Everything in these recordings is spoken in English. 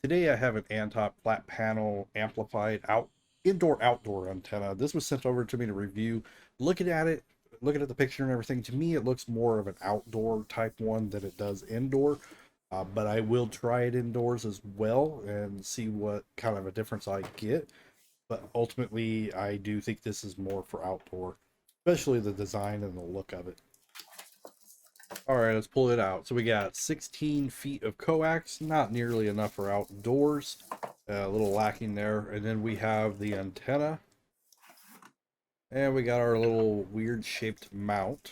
Today I have an Antop flat panel amplified indoor-outdoor antenna. This was sent over to me to review. Looking at it, looking at the picture and everything, to me it looks more of an outdoor type one than it does indoor. But I will try it indoors as well and see what kind of a difference I get. But ultimately, I do think this is more for outdoor, especially the design and the look of it. All right, let's pull it out. So we got 16 feet of coax, not nearly enough for outdoors. A little lacking there. And then we have the antenna. And we got our little weird shaped mount.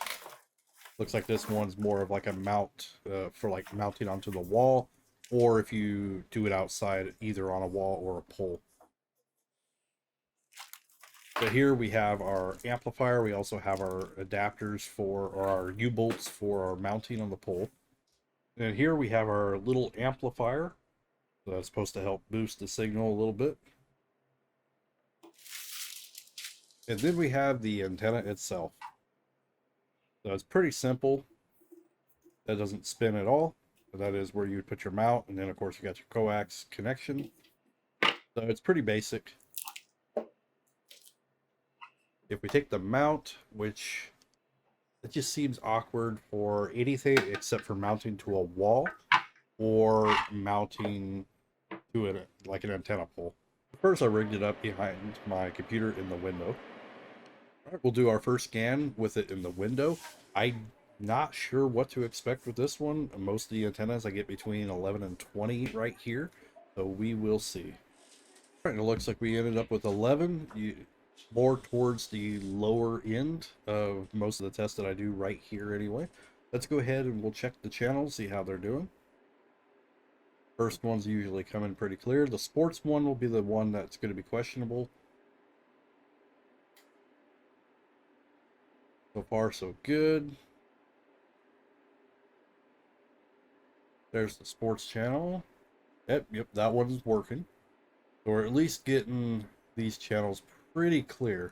Looks like this one's more of like a mount for like mounting onto the wall, or if you do it outside, either on a wall or a pole. So here we have our amplifier. We also have our adapters for, or our U-bolts for our mounting on the pole. And here we have our little amplifier. So that's supposed to help boost the signal a little bit. And then we have the antenna itself. So it's pretty simple. That doesn't spin at all. That is where you would put your mount. And then of course you got your coax connection. So it's pretty basic. If we take the mount, which it just seems awkward for anything except for mounting to a wall or mounting to like an antenna pole. First I rigged it up behind my computer in the window. All right, we'll do our first scan with it in the window. I'm not sure what to expect with this one. Most of the antennas I get between 11 and 20 right here, so we will see. All right, it looks like we ended up with 11. More towards the lower end of most of the tests that I do right here anyway. Let's go ahead and we'll check the channels, see how they're doing. First ones usually come in pretty clear. The sports one will be the one that's going to be questionable. So far, so good. There's the sports channel. Yep, that one's working. So we're at least getting these channels pretty clear.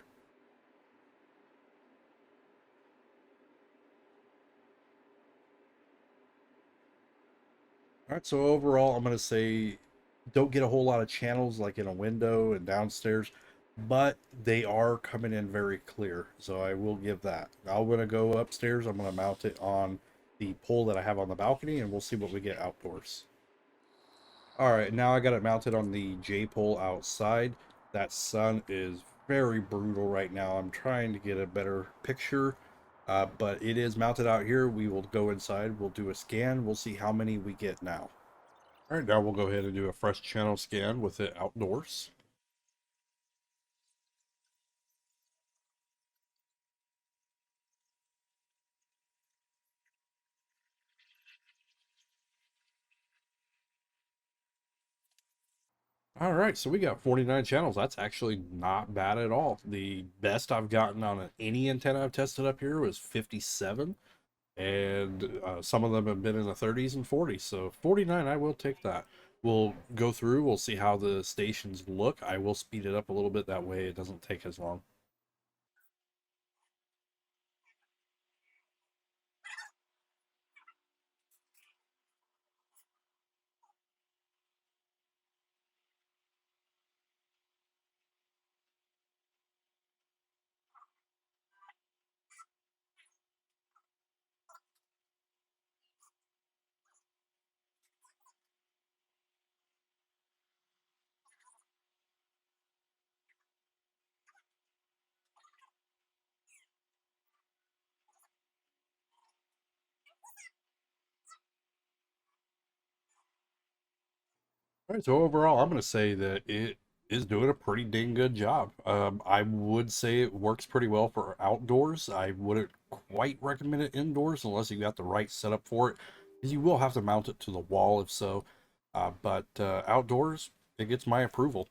All right, so overall, I'm going to say don't get a whole lot of channels like in a window and downstairs, but they are coming in very clear. So I will give that. I'm going to go upstairs. I'm going to mount it on the pole that I have on the balcony, and we'll see what we get outdoors. All right, now I got it mounted on the J pole outside. That sun is very brutal right now. I'm trying to get a better picture, but it is mounted out here. We will go inside. We'll do a scan. We'll see how many we get now. All right, now we'll go ahead and do a fresh channel scan with it outdoors. All right, so we got 49 channels. That's actually not bad at all. The best I've gotten on any antenna I've tested up here was 57, and some of them have been in the 30s and 40s. So 49, I will take that. We'll go through, we'll see how the stations look. I will speed it up a little bit, that way it doesn't take as long. All right, so overall, I'm going to say that it is doing a pretty dang good job. I would say it works pretty well for outdoors. I wouldn't quite recommend it indoors unless you got the right setup for it, because you will have to mount it to the wall if so. But outdoors, it gets my approval.